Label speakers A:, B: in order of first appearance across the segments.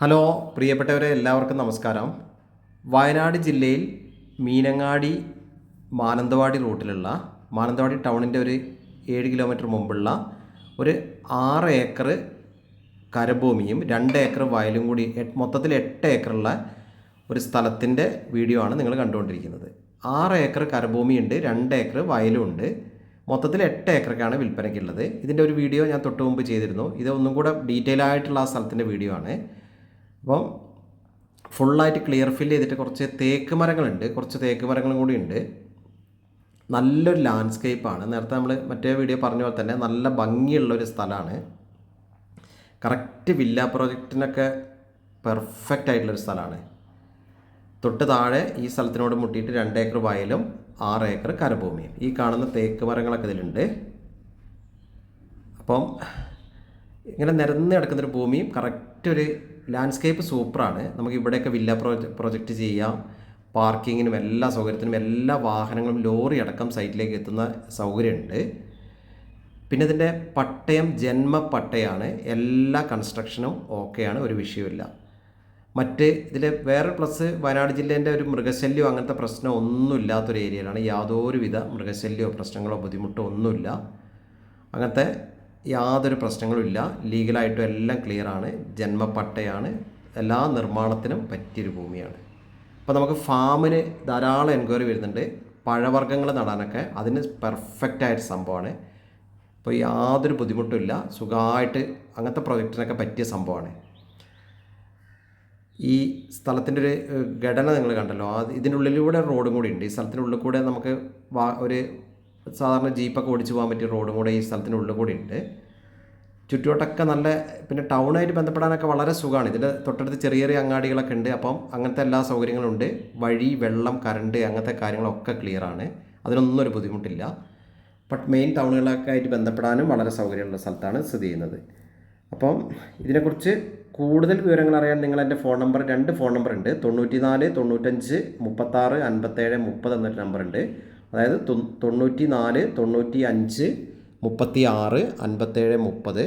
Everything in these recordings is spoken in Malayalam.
A: ഹലോ പ്രിയപ്പെട്ടവരെ, എല്ലാവർക്കും നമസ്കാരം. വയനാട് ജില്ലയിൽ മീനങ്ങാടി മാനന്തവാടി റൂട്ടിലുള്ള മാനന്തവാടി ടൗണിൻ്റെ ഒരു 7 കിലോമീറ്റർ മുമ്പുള്ള ഒരു 6 ഏക്കർ കരഭൂമിയും 2 ഏക്കർ വയലും കൂടി മൊത്തത്തിൽ 8 ഏക്കറുള്ള ഒരു സ്ഥലത്തിൻ്റെ വീഡിയോ ആണ് നിങ്ങൾ കണ്ടുകൊണ്ടിരിക്കുന്നത്. 6 ഏക്കർ കരഭൂമിയുണ്ട്, 2 ഏക്കർ വയലും ഉണ്ട്. മൊത്തത്തിൽ 8 ഏക്കറൊക്കെയാണ് വിൽപ്പനയ്ക്കുള്ളത്. ഇതിൻ്റെ ഒരു വീഡിയോ ഞാൻ തൊട്ട് മുമ്പ് ചെയ്തിരുന്നു. ഇത് ഒന്നും കൂടെ ഡീറ്റെയിൽ ആയിട്ടുള്ള ആ സ്ഥലത്തിൻ്റെ വീഡിയോ ആണ്. അപ്പം ഫുള്ളായിട്ട് ക്ലിയർ ഫില്ല് ചെയ്തിട്ട് കുറച്ച് തേക്ക് മരങ്ങളുണ്ട്, കുറച്ച് തേക്ക് മരങ്ങളും കൂടി ഉണ്ട്. നല്ലൊരു ലാൻഡ്സ്കേപ്പാണ്. നേരത്തെ നമ്മൾ മറ്റേ വീഡിയോ പറഞ്ഞ പോലെ തന്നെ നല്ല ഭംഗിയുള്ളൊരു സ്ഥലമാണ്. കറക്റ്റ് വില്ല പ്രോജക്റ്റിനൊക്കെ പെർഫെക്റ്റ് ആയിട്ടുള്ളൊരു സ്ഥലമാണ്. തൊട്ട് താഴെ ഈ സ്ഥലത്തിനോട് മുട്ടിയിട്ട് 2 ഏക്കർ വയലും 6 ഏക്കർ കരഭൂമിയും. ഈ കാണുന്ന തേക്ക് മരങ്ങളൊക്കെ ഇതിലുണ്ട്. അപ്പം ഇങ്ങനെ നിരന്ന് കിടക്കുന്നൊരു ഭൂമിയും കറക്റ്റ് ഒരു ലാൻഡ്സ്കേപ്പ് സൂപ്പറാണ്. നമുക്ക് ഇവിടെയൊക്കെ വില്ല പ്രൊജക്റ്റ് ചെയ്യാം. പാർക്കിങ്ങിനും എല്ലാ സൗകര്യത്തിനും എല്ലാ വാഹനങ്ങളും ലോറി അടക്കം സൈറ്റിലേക്ക് എത്തുന്ന സൗകര്യമുണ്ട്. പിന്നെ ഇതിൻ്റെ പട്ടയം ജന്മപട്ടയാണ്. എല്ലാ കൺസ്ട്രക്ഷനും ഓക്കെയാണ്, ഒരു വിഷയമില്ല. മറ്റ് ഇതിൽ വേറെ പ്ലസ് വയനാട് ജില്ലേൻ്റെ ഒരു മൃഗശല്യമോ അങ്ങനത്തെ പ്രശ്നം ഒന്നുമില്ലാത്തൊരു ഏരിയയിലാണ്. യാതൊരുവിധ മൃഗശല്യമോ പ്രശ്നങ്ങളോ ബുദ്ധിമുട്ടോ ഒന്നുമില്ല. അങ്ങനത്തെ യാതൊരു പ്രശ്നങ്ങളും ഇല്ല. ലീഗലായിട്ടും എല്ലാം ക്ലിയറാണ്. ജന്മപട്ടയാണ്. എല്ലാ നിർമ്മാണത്തിനും പറ്റിയൊരു ഭൂമിയാണ്. അപ്പോൾ നമുക്ക് ഫാമിന് ധാരാളം എൻക്വയറി വരുന്നുണ്ട്. പഴവർഗ്ഗങ്ങൾ നടാനൊക്കെ അതിന് പെർഫെക്റ്റായിട്ട് സംഭവമാണ്. അപ്പോൾ യാതൊരു ബുദ്ധിമുട്ടുമില്ല. സുഖമായിട്ട് അങ്ങനത്തെ പ്രൊജക്റ്റിനൊക്കെ പറ്റിയ സംഭവമാണ്. ഈ സ്ഥലത്തിൻ്റെ ഒരു ഘടന നിങ്ങൾ കണ്ടല്ലോ. ഇതിൻ്റെ ഉള്ളിലൂടെ റോഡും കൂടി ഉണ്ട്. ഈ സ്ഥലത്തിൻ്റെ ഉള്ളിൽ കൂടെ നമുക്ക് ഒരു സാധാരണ ജീപ്പൊക്കെ ഓടിച്ച് പോകാൻ പറ്റിയ റോഡും കൂടെ ഈ സ്ഥലത്തിൻ്റെ ഉള്ളിൽ കൂടി ഉണ്ട്. ചുറ്റുവട്ടമൊക്കെ നല്ല, പിന്നെ ടൗണായിട്ട് ബന്ധപ്പെടാനൊക്കെ വളരെ സുഖമാണ്. ഇതിൽ തൊട്ടടുത്ത് ചെറിയ ചെറിയ അങ്ങാടികളൊക്കെ ഉണ്ട്. അപ്പം അങ്ങനത്തെ എല്ലാ സൗകര്യങ്ങളും ഉണ്ട്. വഴി, വെള്ളം, കറണ്ട് അങ്ങനത്തെ കാര്യങ്ങളൊക്കെ ക്ലിയറാണ്. അതിനൊന്നും ഒരു ബുദ്ധിമുട്ടില്ല. ബട്ട് മെയിൻ ടൗണുകളൊക്കെ ആയിട്ട് ബന്ധപ്പെടാനും വളരെ സൗകര്യമുള്ള സ്ഥലത്താണ് സ്ഥിതി ചെയ്യുന്നത്. അപ്പം ഇതിനെക്കുറിച്ച് കൂടുതൽ വിവരങ്ങൾ അറിയാൻ നിങ്ങൾ എൻ്റെ ഫോൺ നമ്പർ, 2 ഫോൺ നമ്പർ ഉണ്ട്. 94 95 36 57 30 എന്നൊരു നമ്പറുണ്ട്. അതായത് 94 95 36 57 30,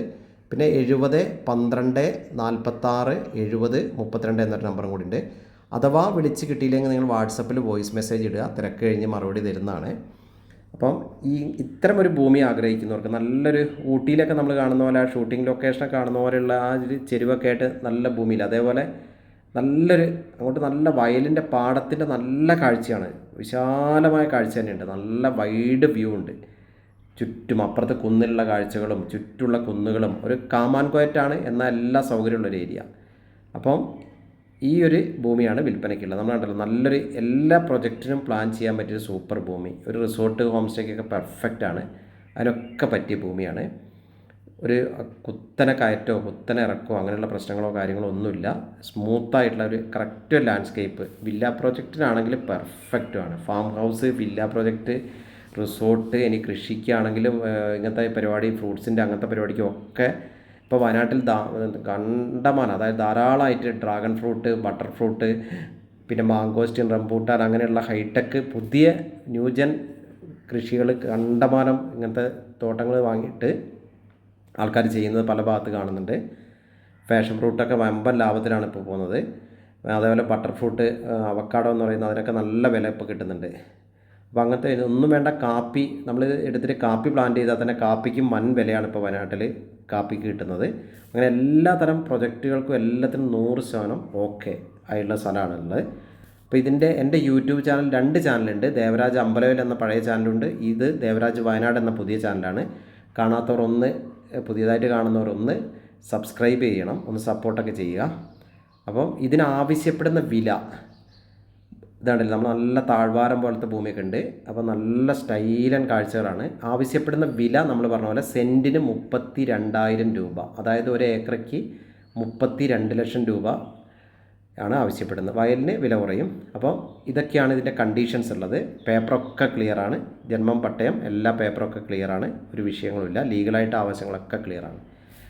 A: പിന്നെ 70 12 46 70 32 എന്നൊരു നമ്പറും കൂടി ഉണ്ട്. അഥവാ വിളിച്ച് കിട്ടിയില്ലെങ്കിൽ നിങ്ങൾ വാട്സപ്പിൽ വോയിസ് മെസ്സേജ് ഇടുക. തിരക്ക് കഴിഞ്ഞ് മറുപടി തരുന്നതാണ്. അപ്പം ഇത്തരം ഒരു ഭൂമി ആഗ്രഹിക്കുന്നവർക്ക്, നല്ലൊരു ഊട്ടിയിലൊക്കെ നമ്മൾ കാണുന്ന പോലെ, ആ ഷൂട്ടിംഗ് ലൊക്കേഷനൊക്കെ കാണുന്ന പോലെയുള്ള ആ ഒരു ചെരുവൊക്കെ ആയിട്ട് നല്ല ഭൂമിയിൽ, അതേപോലെ നല്ലൊരു അങ്ങോട്ട് നല്ല വയലിൻ്റെ പാടത്തിൻ്റെ നല്ല കാഴ്ചയാണ്. വിശാലമായ കാഴ്ച തന്നെയുണ്ട്. നല്ല വൈഡ് വ്യൂ ഉണ്ട്. ചുറ്റും അപ്പുറത്ത് കുന്നിലുള്ള കാഴ്ചകളും ചുറ്റുള്ള കുന്നുകളും, ഒരു കാമാൻ കോയറ്റാണ്, എന്നാൽ എല്ലാ സൗകര്യമുള്ളൊരു ഏരിയ. അപ്പം ഈ ഒരു ഭൂമിയാണ് വിൽപ്പനയ്ക്കുള്ളത്. നമ്മൾ കണ്ടല്ലോ, നല്ലൊരു എല്ലാ പ്രൊജക്റ്റിനും പ്ലാൻ ചെയ്യാൻ പറ്റിയൊരു സൂപ്പർ ഭൂമി. ഒരു റിസോർട്ട്, ഹോം സ്റ്റേക്കൊക്കെ പെർഫെക്റ്റാണ്. അതിനൊക്കെ പറ്റിയ ഭൂമിയാണ്. ഒരു കുത്തനെ കയറ്റോ കുത്തനെ ഇറക്കോ അങ്ങനെയുള്ള പ്രശ്നങ്ങളോ കാര്യങ്ങളോ ഒന്നുമില്ല. സ്മൂത്തായിട്ടുള്ള ഒരു കറക്റ്റ് ലാൻഡ്സ്കേപ്പ്. വില്ല പ്രോജക്റ്റിനാണെങ്കിൽ പെർഫെക്റ്റുമാണ്. Farm house, villa project, resort, ഇനി കൃഷിക്കാണെങ്കിലും ഇങ്ങനത്തെ പരിപാടി, ഫ്രൂട്ട്സിൻ്റെ അങ്ങനത്തെ പരിപാടിക്കൊക്കെ ഇപ്പോൾ വയനാട്ടിൽ കണ്ടമാനം, അതായത് ധാരാളമായിട്ട് ഡ്രാഗൺ ഫ്രൂട്ട്, ബട്ടർ ഫ്രൂട്ട്, പിന്നെ മാങ്കോസ്റ്റിൻ, റംബൂട്ടാൻ അങ്ങനെയുള്ള ഹൈടെക് പുതിയ ന്യൂജൻ കൃഷികൾ കണ്ടമാനം ഇങ്ങനത്തെ തോട്ടങ്ങൾ വാങ്ങിയിട്ട് ആൾക്കാർ ചെയ്യുന്നത് പല ഭാഗത്ത് കാണുന്നുണ്ട്. ഫാഷൻ ഫ്രൂട്ടൊക്കെ വമ്പൻ ലാഭത്തിലാണ് ഇപ്പോൾ പോകുന്നത്. അതേപോലെ ബട്ടർ ഫ്രൂട്ട്, അവക്കാഡോ എന്ന് പറയുന്നത്, അതിനൊക്കെ നല്ല വില ഇപ്പോൾ കിട്ടുന്നുണ്ട്. അപ്പോൾ അങ്ങനത്തെ ഒന്നും വേണ്ട, കാപ്പി നമ്മൾ എടുത്തിട്ട് കാപ്പി പ്ലാന്റ് ചെയ്താൽ തന്നെ കാപ്പിക്കും വൻ വിലയാണ് ഇപ്പോൾ വയനാട്ടിൽ കാപ്പിക്ക് കിട്ടുന്നത്. അങ്ങനെ എല്ലാ തരം പ്രൊജക്റ്റുകൾക്കും എല്ലാത്തിനും 100% ഓക്കെ ആയിട്ടുള്ള സ്ഥലമാണുള്ളത്. അപ്പോൾ എൻ്റെ യൂട്യൂബ് ചാനൽ 2 ചാനലുണ്ട്. ദേവരാജ് അമ്പലവയൽ എന്ന പഴയ ചാനലുണ്ട്. ഇത് ദേവരാജ് വയനാട് എന്ന പുതിയ ചാനലാണ്. കാണാത്തവർ ഒന്ന്, പുതിയതായിട്ട് കാണുന്നവർ ഒന്ന് സബ്സ്ക്രൈബ് ചെയ്യണം, ഒന്ന് സപ്പോർട്ടൊക്കെ ചെയ്യുക. അപ്പം ഇതിനാവശ്യപ്പെടുന്ന വില ഇതാണ്ടല്ലോ, നമ്മൾ നല്ല താഴ്വാരം പോലത്തെ ഭൂമിയൊക്കെ ഉണ്ട്. അപ്പോൾ നല്ല സ്റ്റൈലൻ കാഴ്ചകളാണ്. ആവശ്യപ്പെടുന്ന വില നമ്മൾ പറഞ്ഞ പോലെ സെൻറ്റിന് 32,000 രൂപ, അതായത് 1 ഏക്കറയ്ക്ക് 32 ലക്ഷം രൂപ ആണ് ആവശ്യപ്പെടുന്നത്. വയലിന് വില കുറയും. അപ്പോൾ ഇതൊക്കെയാണ് ഇതിൻ്റെ കണ്ടീഷൻസ് ഉള്ളത്. പേപ്പറൊക്കെ ക്ലിയറാണ്. ജന്മം, പട്ടയം, എല്ലാ പേപ്പറൊക്കെ ക്ലിയറാണ്. ഒരു വിഷയങ്ങളുമില്ല. ലീഗലായിട്ട് ആവശ്യങ്ങളൊക്കെ ക്ലിയറാണ്.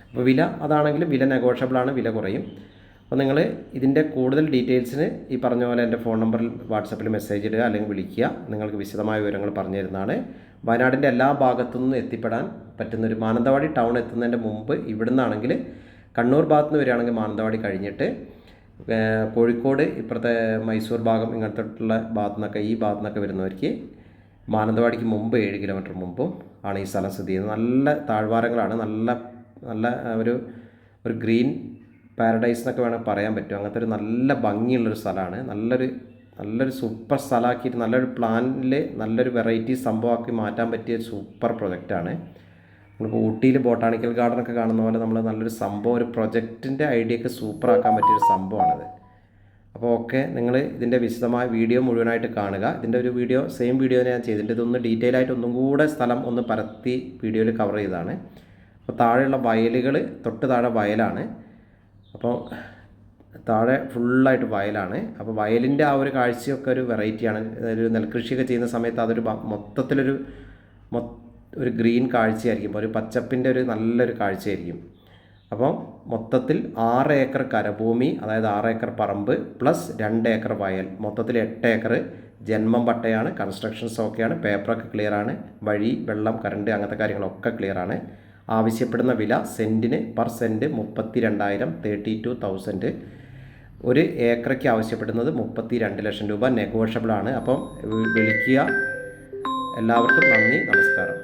A: അപ്പോൾ വില അതാണെങ്കിലും വില നെഗോഷ്യബിളാണ്, വില കുറയും. അപ്പോൾ നിങ്ങൾ ഇതിൻ്റെ കൂടുതൽ ഡീറ്റെയിൽസിന് ഈ പറഞ്ഞ പോലെ എൻ്റെ ഫോൺ നമ്പറിൽ വാട്സപ്പിൽ മെസ്സേജ് ഇടുക, അല്ലെങ്കിൽ വിളിക്കുക. നിങ്ങൾക്ക് വിശദമായ വിവരങ്ങൾ പറഞ്ഞു തരുന്നതാണ്. വയനാടിൻ്റെ എല്ലാ ഭാഗത്തു നിന്നും എത്തിപ്പെടാൻ പറ്റുന്നൊരു, മാനന്തവാടി ടൗൺ എത്തുന്നതിൻ്റെ മുമ്പ് ഇവിടെ നിന്നാണെങ്കിൽ കണ്ണൂർ ഭാഗത്ത് നിന്ന് വരികയാണെങ്കിൽ മാനന്തവാടി കഴിഞ്ഞിട്ട് കോഴിക്കോട് ഇപ്പുറത്തെ മൈസൂർ ഭാഗം ഇങ്ങനത്തെ ഭാഗത്തു നിന്നൊക്കെ ഈ ഭാഗത്തു നിന്നൊക്കെ വരുന്നവർക്ക് മാനന്തവാടിക്ക് മുമ്പ് 7 കിലോമീറ്റർ മുമ്പും ആണ് ഈ സ്ഥലം സ്ഥിതി ചെയ്യുന്നത്. നല്ല താഴ്വാരങ്ങളാണ്, നല്ല നല്ല ഒരു ഗ്രീൻ പാരഡൈസ് എന്നൊക്കെ വേണമെങ്കിൽ പറയാൻ പറ്റും. അങ്ങനത്തെ ഒരു നല്ല ഭംഗിയുള്ളൊരു സ്ഥലമാണ്. നല്ലൊരു സൂപ്പർ സ്ഥലമാക്കിയിട്ട് നല്ലൊരു പ്ലാനിൽ നല്ലൊരു വെറൈറ്റി സംഭവമാക്കി മാറ്റാൻ പറ്റിയ സൂപ്പർ പ്രൊജക്റ്റാണ്. നമ്മളിപ്പോൾ ഊട്ടിയിൽ ബോട്ടാണിക്കൽ ഗാർഡനൊക്കെ കാണുന്ന പോലെ നമ്മൾ നല്ലൊരു സംഭവം, ഒരു പ്രൊജക്റ്റിൻ്റെ ഐഡിയയൊക്കെ സൂപ്പറാക്കാൻ പറ്റിയൊരു സംഭവമാണിത്. അപ്പോൾ ഓക്കെ, നിങ്ങൾ ഇതിൻ്റെ വിശദമായ വീഡിയോ മുഴുവനായിട്ട് കാണുക. ഇതിൻ്റെ ഒരു വീഡിയോ സെയിം വീഡിയോ ഞാൻ ചെയ്തിട്ടുണ്ട്. ഇതൊന്ന് ഡീറ്റെയിൽ ആയിട്ട് ഒന്നും കൂടെ സ്ഥലം ഒന്ന് പരത്തി വീഡിയോയിൽ കവർ ചെയ്തതാണ്. അപ്പോൾ താഴെയുള്ള വയലുകൾ, തൊട്ട് താഴെ വയലാണ്. അപ്പോൾ താഴെ ഫുള്ളായിട്ട് വയലാണ്. അപ്പോൾ വയലിൻ്റെ ആ ഒരു കാഴ്ചയൊക്കെ ഒരു വെറൈറ്റിയാണ്. ഒരു നെൽകൃഷിയൊക്കെ ചെയ്യുന്ന സമയത്ത് അതൊരു മൊത്തത്തിലൊരു ഗ്രീൻ കാഴ്ചയായിരിക്കും, ഒരു പച്ചപ്പിൻ്റെ ഒരു നല്ലൊരു കാഴ്ചയായിരിക്കും. അപ്പോൾ മൊത്തത്തിൽ 6 ഏക്കർ കരഭൂമി, അതായത് 6 ഏക്കർ പറമ്പ് പ്ലസ് 2 ഏക്കർ വയൽ, മൊത്തത്തിൽ 8 ഏക്കർ. ജന്മം പട്ടയാണ്, കൺസ്ട്രക്ഷൻസ് ഓക്കെയാണ്, പേപ്പറൊക്കെ ക്ലിയറാണ്, വഴി, വെള്ളം, കറണ്ട് അങ്ങനത്തെ കാര്യങ്ങളൊക്കെ ക്ലിയറാണ്. ആവശ്യപ്പെടുന്ന വില സെൻറ്റിന് പെർ സെൻറ്റ് 32,000, 32,000. ഒരു ഏക്കറയ്ക്ക് ആവശ്യപ്പെടുന്നത് 32 ലക്ഷം രൂപ, നെഗോഷ്യബിളാണ്. അപ്പം വിളിക്കുക. എല്ലാവർക്കും നന്ദി, നമസ്കാരം.